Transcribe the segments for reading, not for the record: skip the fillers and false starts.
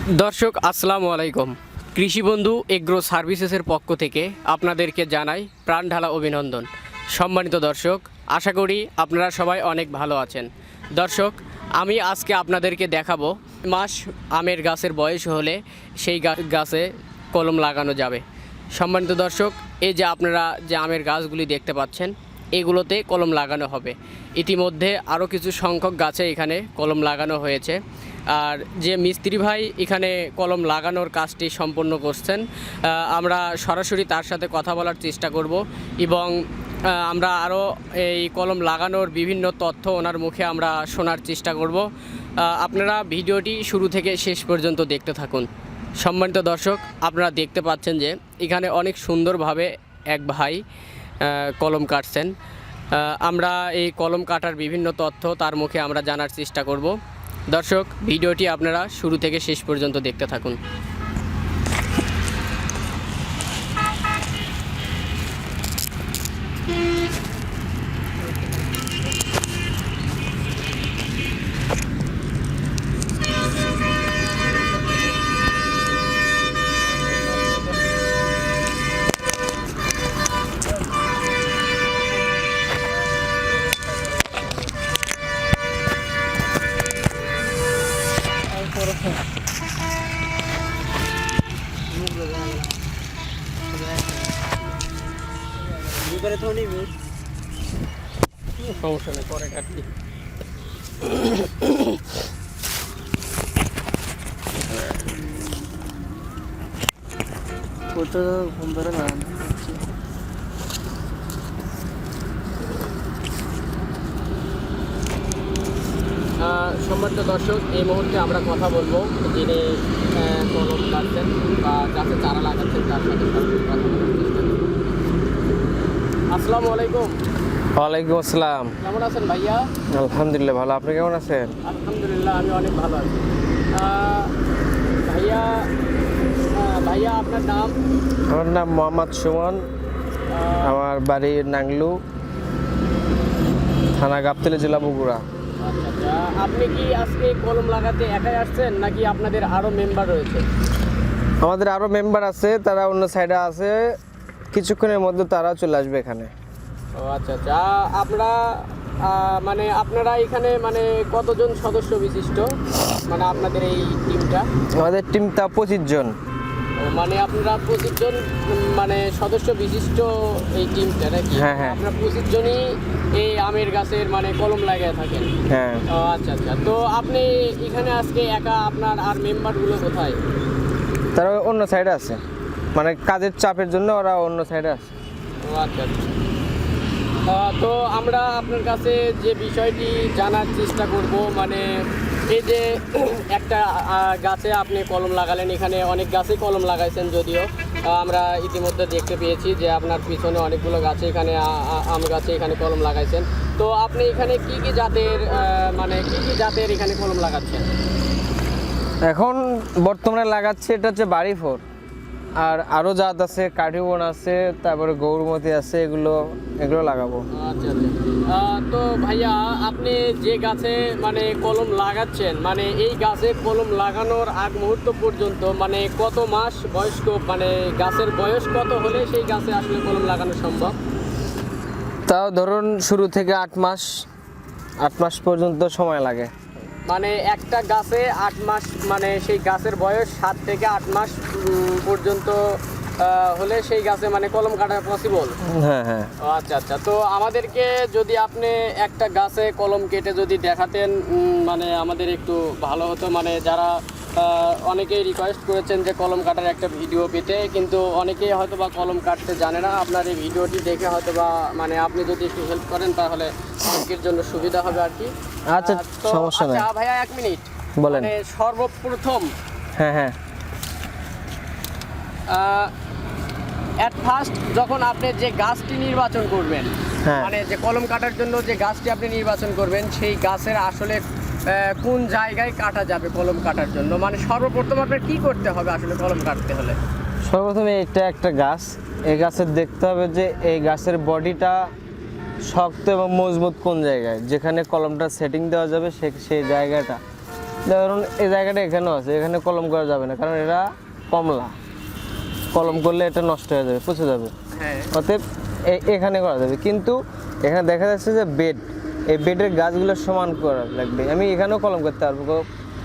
দর্শক আসসালামু আলাইকুম। কৃষি বন্ধু এগ্রো সার্ভিসেসের পক্ষ থেকে আপনাদেরকে জানাই প্রাণ ঢালা অভিনন্দন। সম্মানিত দর্শক, আশা করি আপনারা সবাই অনেক ভালো আছেন। দর্শক, আমি আজকে আপনাদেরকে দেখাবো মাস আমের গাছের বয়স হলে সেই গাছে কলম লাগানো যাবে। সম্মানিত দর্শক, এই যে আপনারা যে আমের গাছগুলি দেখতে পাচ্ছেন, এগুলোতে কলম লাগানো হবে। ইতিমধ্যে আরও কিছু সংখ্যক গাছে এখানে কলম লাগানো হয়েছে। আর যে মিস্ত্রি ভাই এখানে কলম লাগানোর কাজটি সম্পন্ন করছেন, আমরা সরাসরি তার সাথে কথা বলার চেষ্টা করব এবং আমরা আরও এই কলম লাগানোর বিভিন্ন তথ্য ওনার মুখে আমরা শোনার চেষ্টা করব। আপনারা ভিডিওটি শুরু থেকে শেষ পর্যন্ত দেখতে থাকুন। সম্মানিত দর্শক, আপনারা দেখতে পাচ্ছেন যে এখানে অনেক সুন্দরভাবে এক ভাই কলম কাটছেন। আমরা এই কলম কাটার বিভিন্ন তথ্য তার মুখে আমরা জানার চেষ্টা করব। দর্শক, ভিডিওটি আপনারা শুরু থেকে শেষ পর্যন্ত দেখতে থাকুন। সমস্যা নেই, পরে কাটলি। সম্মানিত দর্শক, এই মুহূর্তে আমরা কথা বলবো যিনি কলম কাটছেন বা গাছে চারা লাগাচ্ছেন তার সাথে সরাসরি কথা বলার চেষ্টা করব। আসসালামু আলাইকুম। ওয়ালাইকুম আসসালাম। কেমন আছেন ভাইয়া? আলহামদুলিল্লাহ ভালো, আপনি কেমন আছেন? আলহামদুলিল্লাহ, আমি অনেক ভালো আছি। ভাইয়া আপনার নাম? আমার নাম মোহাম্মদ সুমন, আমার বাড়ি নাংলু, থানা গাবতলী, জেলা বগুড়া। আচ্ছা আচ্ছা, আপনি কি আজকে কলম লাগাতে একাই আসছেন নাকি আপনাদের আরও মেম্বার রয়েছে? আমাদের আরও মেম্বার আছে, তারা অন্য সাইডে আছে, কিছুক্ষণের মধ্যে তারা চলে আসবে এখানে। ও আচ্ছা আচ্ছা, আপনারা এখানে কতজন সদস্য বিশিষ্ট আপনাদের এই টিমটা? আমাদের টিমটা 25 জন। ও আপনারা 25 জন সদস্য বিশিষ্ট এই টিমটা নাকি? হ্যাঁ হ্যাঁ, আপনারা 25 জনই এই আমের গাছের কলম লাগিয়ে থাকেন? হ্যাঁ। ও আচ্ছা আচ্ছা, তো আপনি এখানে আজকে একা, আপনার আর মেম্বারগুলো কোথায়? তারা অন্য সাইডে আছে, কাজের চাপের জন্য ওরা অন্য সাইডে আছে। ও আচ্ছা আচ্ছা, তো আমরা আপনার কাছে যে বিষয়টি জানার চেষ্টা করব, এই যে একটা গাছে আপনি কলম লাগালেন, এখানে অনেক গাছেই কলম লাগাইছেন, যদিও আমরা ইতিমধ্যে দেখতে পেয়েছি যে আপনার পিছনে অনেকগুলো গাছে এখানে আম গাছে এখানে কলম লাগাইছেন। তো আপনি এখানে কি কি জাতের এখানে কলম লাগাচ্ছেন? এখন বর্তমানে লাগাচ্ছে এটা হচ্ছে বাড়ি ফোর, আর আরও জাত আছে, কাঠিবন আছে, তারপরে গৌরমতি আছে, এগুলো লাগাবো। আচ্ছা আচ্ছা, তো ভাইয়া আপনি যে গাছে কলম লাগাচ্ছেন, এই গাছে কলম লাগানোর আগ মুহূর্ত পর্যন্ত কত মাস বয়স্ক, গাছের বয়স কত হলে সেই গাছে আসলে কলম লাগানো সম্ভব? তাও ধরুন শুরু থেকে 8 মাস পর্যন্ত সময় লাগে। একটা গাছে 8 মাস, সেই গাছের বয়স 7 থেকে 8 মাস পর্যন্ত হলে সেই গাছে কলম কাটা পসিবল? হ্যাঁ হ্যাঁ। আচ্ছা আচ্ছা, তো আমাদেরকে যদি আপনি একটা গাছে কলম কেটে যদি দেখাতেন, আমাদের একটু ভালো হতো। যারা অনেকেই রিকোয়েস্ট করেছেন যে কলম কাটার একটা ভিডিও পেতে, কিন্তু অনেকেই হয়তো বা কলম কাটতে জানে না। আপনার এই ভিডিওটি দেখে হয়তো বা আপনি যদি একটু হেল্প করেন তাহলে অনেকের জন্য সুবিধা হবে আর কি। আচ্ছা, সমস্যা নেই। আচ্ছা ভাইয়া, 1 মিনিট বলেন। সর্বপ্রথম হ্যাঁ হ্যাঁ, অ্যাট ফার্স্ট যখন আপনি যে গাছটি নির্বাচন করবেন, হ্যাঁ, যে কলম কাটার জন্য যে গাছটি আপনি নির্বাচন করবেন, সেই গাছের আসলে কোন জায়গায় কাটা যাবে কলম কাটার জন্য, সর্বপ্রথম আপনার কি করতে হবে আসলে কলম কাটতে হলে? সর্বপ্রথমে এটা একটা গাছ, এই গাছের দেখতে হবে যে এই গাছের বডিটা শক্ত এবং মজবুত কোন জায়গায়, যেখানে কলমটা সেটিং দেওয়া যাবে সেই জায়গাটা ধরুন এই জায়গাটা এখানেও আছে, এখানে কলম করা যাবে না, কারণ এটা কমলা, কলম করলে এটা নষ্ট হয়ে যাবে, পচে যাবে। হ্যাঁ, অতএব এখানে করা যাবে। কিন্তু এখানে দেখা যাচ্ছে যে বেড, এই বেডের গাছগুলো সমান করা লাগবে। আমি এখানেও কলম করতে পারবো,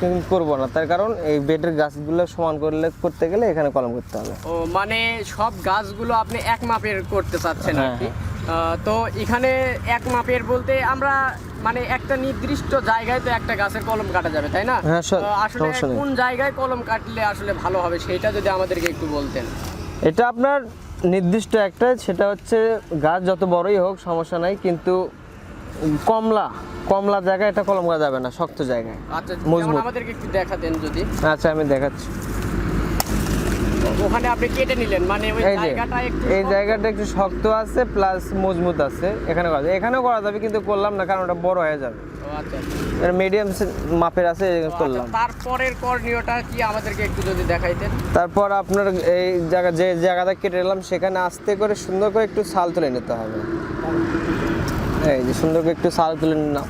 কিন্তু করবো না, তার কারণ এই বেডের গাছগুলো সমান করতে গেলে এখানে কলম করতে হবে। ও মানে সব গাছগুলো আপনি এক মাপের করতে চাচ্ছেন আর হ্যাঁ, কি। তো এখানে এক মাপের বলতে আমরা মানে একটা নির্দিষ্ট জায়গায় তো একটা গাছের কলম কাটা যাবে, তাই না? হ্যাঁ, আসলে সমস্যা নেই। কোন জায়গায় কলম কাটলে আসলে ভালো হবে সেটা যদি আমাদেরকে একটু বলতেন। এটা আপনার নির্দিষ্ট একটা, সেটা হচ্ছে গাছ যত বড়ই হোক সমস্যা নাই, কিন্তু কমলা জায়গায় এটা কলম করা যাবে না, শক্ত জায়গায়। আচ্ছা, মজবুত। আমাদেরকে একটু দেখাতেন যদি। আচ্ছা, আমি দেখাচ্ছি। ওখানে আপনি কেটে নিলেন, মানে ওই এই যে জায়গাটা একটু এই জায়গাটা একটু শক্ত আছে প্লাস মজবুত আছে, এখানে করা যাবে, এখানেও করা যাবে, কিন্তু করলাম না কারণ ওটা বড় হয়ে যাবে। ও আচ্ছা, এটা মিডিয়াম মাপের আছে, করলাম। তারপরের করণীয়টা কি আমাদেরকে একটু যদি দেখাইতেন। তারপর আপনার এই যে জায়গাটা কেটে নিলাম সেখানে আস্তে করে সুন্দর করে একটু ছাল তুলে নিতে হবে। এই যে সুন্দর করে একটু ছাল তুলে নিলাম,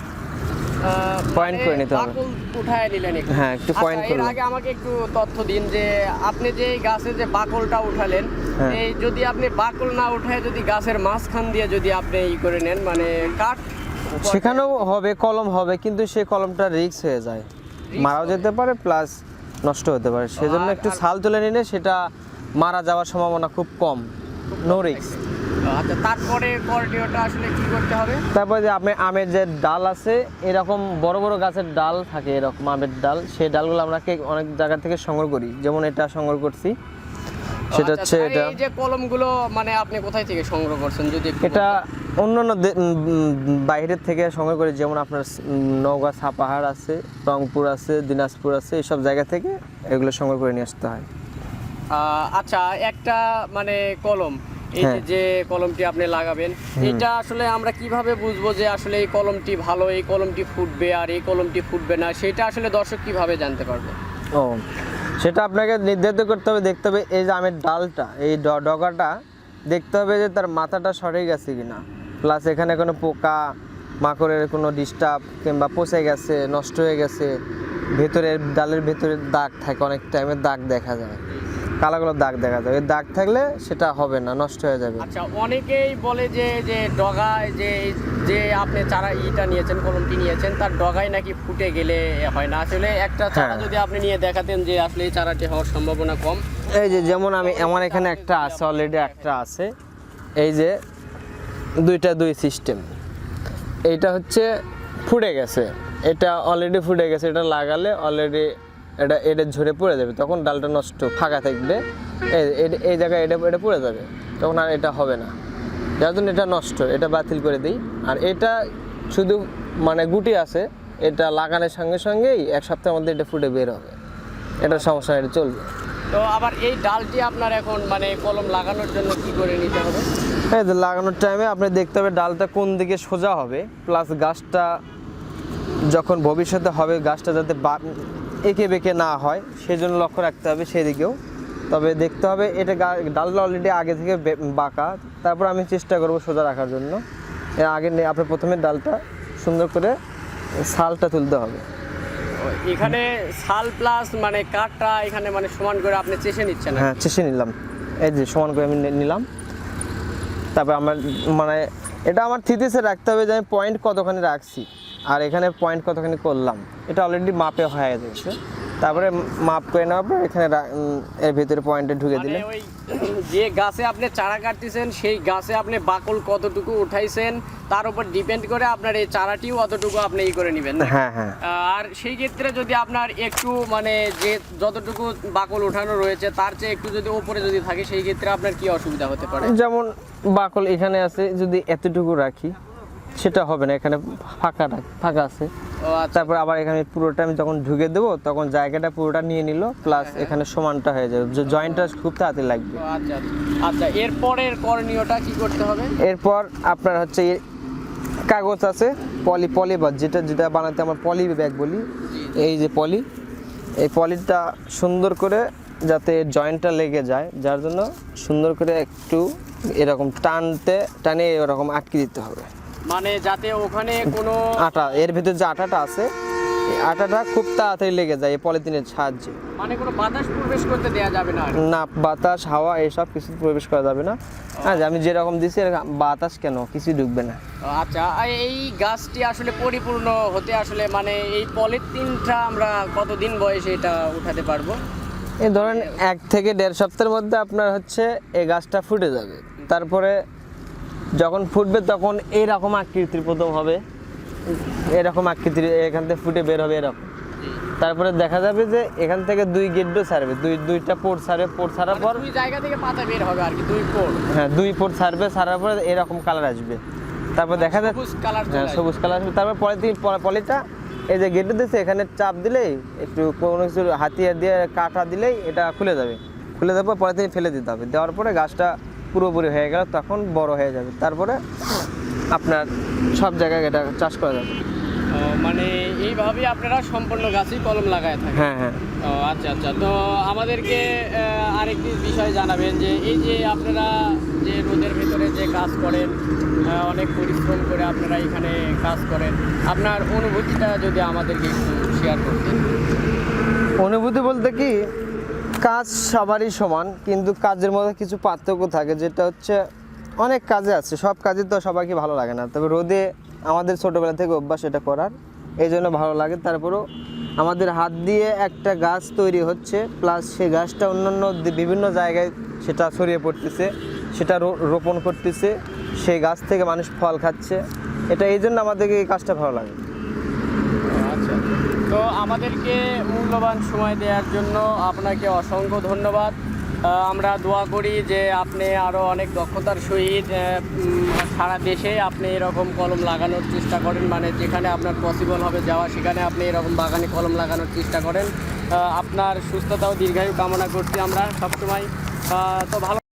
পয়েন্ট করে নিতে হবে। বাকল উঠায় নিলেন একটু। হ্যাঁ, একটু পয়েন্ট আচ্ছা, এর করলাম। আগে আমাকে একটু তথ্য দিন যে আপনি যে এই গাছের যে বাকলটা উঠালেন, হ্যাঁ। এই যদি আপনি বাকল না উঠায় যদি গাছের মাঝখান দিয়ে যদি আপনি ই করে নেন, মানে কাঠ, সেখানেও হবে, কলম হবে, কিন্তু সেই কলমটা রিস্ক হয়ে যায়, মারাও যেতে পারে প্লাস নষ্ট হতে পারে। সেজন্য একটু ছাল তুলে নিলে সেটা মারা যাওয়ার সম্ভাবনা খুব কম, নো রিস্ক। আচ্ছা, তারপরে করণীয়টা আসলে কি করতে হবে? তারপরে যে আমের যে ডাল আছে, এরকম বড় বড় গাছের ডাল থাকে, এরকম আমের ডাল, সেই ডালগুলো আমরা অনেক জায়গা থেকে সংগ্রহ করি, যেমন এটা সংগ্রহ করছি। সেটা আচ্ছা, হচ্ছে এটা, এই যে কলমগুলো মানে আপনি কোথায় থেকে সংগ্রহ করছেন যদি একটু এটা বলতেন? অন্যান্য বাইরের থেকে সংগ্রহ করি, যেমন আপনার নওগাঁ সাপাহার আছে, রংপুর আছে, দিনাজপুর আছে, এইসব জায়গা থেকে এগুলো সংগ্রহ করে নিয়ে আসতে হয়। আচ্ছা, একটা মানে কলম, এই হ্যাঁ। যে কলমটি আপনি লাগাবেন, এটা আসলে আমরা কিভাবে বুঝবো যে আসলে এই কলমটি ভালো, এই কলমটি ফুটবে আর এই কলমটি ফুটবে না, সেটা আসলে দর্শক কিভাবে জানতে পারবে? ও, সেটা আপনাকে নির্ধারিত করতে হবে, দেখতে হবে এই যে আমের ডালটা, এই ডগাটা দেখতে হবে যে তার মাথাটা সরে গেছে কিনা, প্লাস এখানে কোনো পোকা মাকড়ের কোনো ডিস্টার্ব কিংবা পচে গেছে, নষ্ট হয়ে গেছে, ডালের ভেতরে দাগ থাকে, অনেক টাইমে দাগ দেখা যায়, কালো কালো দাগ দেখা যায়, ওই দাগ থাকলে সেটা হবে না, নষ্ট হয়ে যাবে। আচ্ছা, অনেকেই বলে যে যে ডগায় যে যে আপনি চারা নিয়েছেন, কলমটি নিয়েছেন, তার ডগায় নাকি ফুটে গেলে হয় না। আসলে একটা চারা হ্যাঁ। যদি আপনি নিয়ে দেখাতেন যে আসলে এই চারাটি হওয়ার সম্ভাবনা কম। এই যে যেমন আমার এখানে একটা আছে, অলরেডি একটা আছে, এই যে দুই সিস্টেম, এইটা হচ্ছে ফুটে গেছে, এটা অলরেডি ফুটে গেছে, এটা লাগালে অলরেডি এটা ঝরে পড়ে যাবে, তখন ডালটা নষ্ট, ফাঁকা থাকবে, এই জায়গায় এটা পড়ে যাবে, তখন আর এটা হবে না, যার জন্য এটা নষ্ট, এটা বাতিল করে দিই। আর এটা শুধু মানে গুটি আছে, এটা লাগানোর সঙ্গে সঙ্গেই এক সপ্তাহের মধ্যে এটা ফুটে বের হবে, এটা সমস্যা নেই, এটা চলবে। তো আবার এই ডালটি আপনার এখন মানে কলম লাগানোর জন্য কি করে নিতে হবে? এই যে লাগানোর টাইমে আপনি দেখতে হবে ডালটা কোন দিকে সোজা হবে, প্লাস গাছটা যখন ভবিষ্যতে হবে গাছটা যাতে এঁকে বেঁকে না হয় সেজন্য লক্ষ্য রাখতে হবে সেদিকেও। তবে দেখতে হবে এটা ডালটা অলরেডি আগে থেকে বাঁকা, তারপর আমি চেষ্টা করব সোজা রাখার জন্য। এর আগে আপনি প্রথমে ডালটা সুন্দর করে ছালটা তুলতে হবে। এখানে ছাল প্লাস মানে কাঠটা এখানে মানে সমান করে আপনি চেষে নিচ্ছেন? হ্যাঁ, চেষে নিলাম, এই যে সমান করে আমি নিলাম। তারপর আমার মানে এটা আমার থিতিসে রাখতে হবে যে আমি পয়েন্ট কতখানি রাখছি আর এখানে পয়েন্ট কতখানি করলাম, এটা অলরেডি মাপে হয়ে গেছে। তারপরে মাপ করে নেওয়ার পর এখানে এর ভিতরে পয়েন্টে ঢুকে দিলে, ওই যে গাছে আপনি চারা কাটতেছেন সেই গাছে আপনি বাকল কতটুকু উঠাইছেন তার উপর ডিপেন্ড করে আপনার এই চারাটিও অতটুকু আপনি ই করে নেবেন। হ্যাঁ হ্যাঁ। আর সেই ক্ষেত্রে যদি আপনার একটু মানে যে যতটুকু বাকল ওঠানো রয়েছে তার চেয়ে একটু যদি উপরে যদি থাকে সেই ক্ষেত্রে আপনার কি অসুবিধা হতে পারে? যেমন বাকল এখানে আছে, যদি এতটুকু রাখি সেটা হবে না, এখানে ফাঁকা আছে। তারপর আবার এখানে পুরোটা আমি যখন ঢুকে দেবো তখন জায়গাটা পুরোটা নিয়ে নিল, প্লাস এখানে সমানটা হয়ে যাবে, জয়েন্টটা খুব তাড়াতাড়ি লাগবে। আচ্ছা আচ্ছা, এরপরের করণীয়টা কি করতে হবে? এরপর আপনার হচ্ছে কাগজ আছে, পলি বা যেটা বানাতে আমরা পলি ব্যাগ বলি, এই যে এই পলিটা সুন্দর করে যাতে জয়েন্টটা লেগে যায়, যার জন্য সুন্দর করে একটু এরকম টানে এরকম আটকে দিতে হবে, মানে যাতে ওখানে কোনো আটা, এর ভিতরে যে আটাটা আছে এই আটাটা খুব তাড়াতাড়ি লেগে যায় এই পলিথিনের সাহায্যে। মানে কোনো বাতাস প্রবেশ করতে দেয়া যাবে না আর কি? না, বাতাস হাওয়া এসব কিছু প্রবেশ করা যাবে না। হ্যাঁ, আমি যেরকম দিছি বাতাস কেন কিছু ঢুকবে না। আচ্ছা, আর এই গাছটি আসলে পরিপূর্ণ হতে আসলে মানে এই পলিথিনটা আমরা কতদিন বয়সে এটা উঠাতে পারবো? এই ধরেন 1 থেকে 1.5 সপ্তাহের মধ্যে আপনার হচ্ছে এই গাছটা ফুটে যাবে। তারপরে যখন ফুটবে তখন এইরকম আকৃতির প্রথম হবে, এরকম আকৃতির এখান থেকে ফুটে বের হবে এরকম। তারপরে দেখা যাবে যে এখান থেকে 2 গেটও ছাড়বে, দুইটা পোর্ট ছাড়বে, পোর্ট ছাড়ার পর দুই জায়গা থেকে পাতা বের হবে আর কি, 2 পোর্ট। হ্যাঁ, 2 পোর্ট ছাড়বে, ছাড়ার পরে এরকম কালার আসবে। তারপর দেখা যাচ্ছে সবুজ কালার, হ্যাঁ সবুজ কালার আসবে। তারপর পলিটা এই যে গেটে দিচ্ছে এখানে চাপ দিলেই, একটু কোনো কিছু হাতিয়ার দিয়ে কাটা দিলেই এটা খুলে যাবে। খুলে যাওয়ার পর পলিথিন ফেলে দিতে হবে। দেওয়ার পরে গাছটা পুরোপুরি হয়ে গেল, তখন বড় হয়ে যাবে। তারপরে আপনার সব জায়গায় এটা চাষ করা যাবে। মানে এইভাবেই আপনারা সম্পূর্ণ গাছই কলম লাগায় থাকেন? হ্যাঁ হ্যাঁ। ও আচ্ছা আচ্ছা। তো আমাদেরকে আরেকটি বিষয় জানাবেন যে এই যে আপনারা যে রোদের ভেতরে যে কাজ করেন, অনেক পরিশ্রম করে আপনারা এখানে কাজ করেন, আপনার অনুভূতিটা যদি আমাদেরকে একটু শেয়ার করতেন। অনুভূতি বলতে কি, কাজ সবারই সমান, কিন্তু কাজের মধ্যে কিছু পার্থক্য থাকে, যেটা হচ্ছে অনেক কাজে আছে, সব কাজে তো সবাইকে ভালো লাগে না। তবে রোদে আমাদের ছোটোবেলা থেকে অভ্যাস এটা করার, এই জন্য ভালো লাগে। তারপরেও আমাদের হাত দিয়ে একটা গাছ তৈরি হচ্ছে, প্লাস সেই গাছটা অন্যান্য বিভিন্ন জায়গায় সেটা ছড়িয়ে পড়তেছে, সেটা রোপণ করতেছে, সেই গাছ থেকে মানুষ ফল খাচ্ছে। এটা এই জন্য আমাদেরকে এই কাজটা ভালো লাগে। আচ্ছা, তো আমাদেরকে মূল্যবান সময় দেওয়ার জন্য আপনাকে অসংখ্য ধন্যবাদ। আমরা দোয়া করি যে আপনি আরও অনেক দক্ষতার সহিত সারা দেশে আপনি এরকম কলম লাগানোর চেষ্টা করেন, মানে যেখানে আপনার পসিবল হবে যাওয়া সেখানে আপনি এরকম বাগানে কলম লাগানোর চেষ্টা করেন। আপনার সুস্থতা ও দীর্ঘায়ু কামনা করছি আমরা সবসময়। তো ভালো।